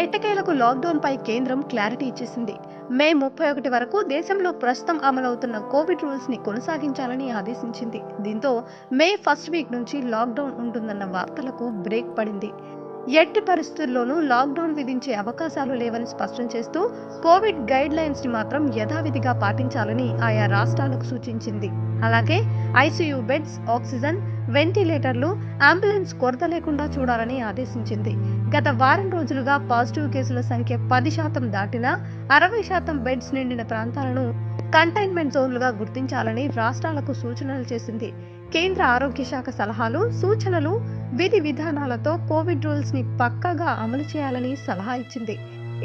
ఎట్టకేలకు లాక్డౌన్ పై కేంద్రం క్లారిటీ ఇచ్చేసింది. మే 31 వరకు దేశంలో ప్రస్తుతం అమలవుతున్న కోవిడ్ రూల్స్ ని కొనసాగించాలని ఆదేశించింది. దీంతో మే ఫస్ట్ వీక్ నుంచి లాక్డౌన్ ఉంటుందన్న వార్తలకు బ్రేక్ పడింది. ఎట్టి పరిస్థితుల్లోనూ లాక్డౌన్ విధించే అవకాశాలు లేవని స్పష్టం చేస్తూ కోవిడ్ గైడ్ లైన్స్ ని మాత్రం యథావిధిగా పాటించాలని ఆయా రాష్ట్రాలకు సూచించింది. అలాగే ఐసీయూ బెడ్స్, ఆక్సిజన్, వెంటిలేటర్లు, అంబులెన్స్ కొరత లేకుండా చూడాలని ఆదేశించింది. గత వారం రోజులుగా పాజిటివ్ కేసుల సంఖ్య 10% దాటినా 60% బెడ్స్ నిండిన ప్రాంతాలను కంటైన్మెంట్ జోన్లుగా గుర్తించాలని రాష్ట్రాలకు సూచనలు చేసింది. కేంద్ర ఆరోగ్య శాఖ సలహాలు, సూచనలు, విధి విధానాలతో కోవిడ్ రూల్స్ ని పక్కాగా అమలు చేయాలని సలహా ఇచ్చింది.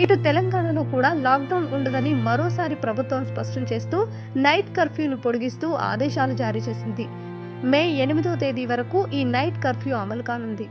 ఇటు తెలంగాణలో కూడా లాక్డౌన్ ఉండదని మరోసారి ప్రభుత్వం స్పష్టం చేస్తూ నైట్ కర్ఫ్యూను పొడిగిస్తూ ఆదేశాలు జారీ చేసింది. మే 8వ తేదీ వరకు ఈ నైట్ కర్ఫ్యూ అమలు కానుంది.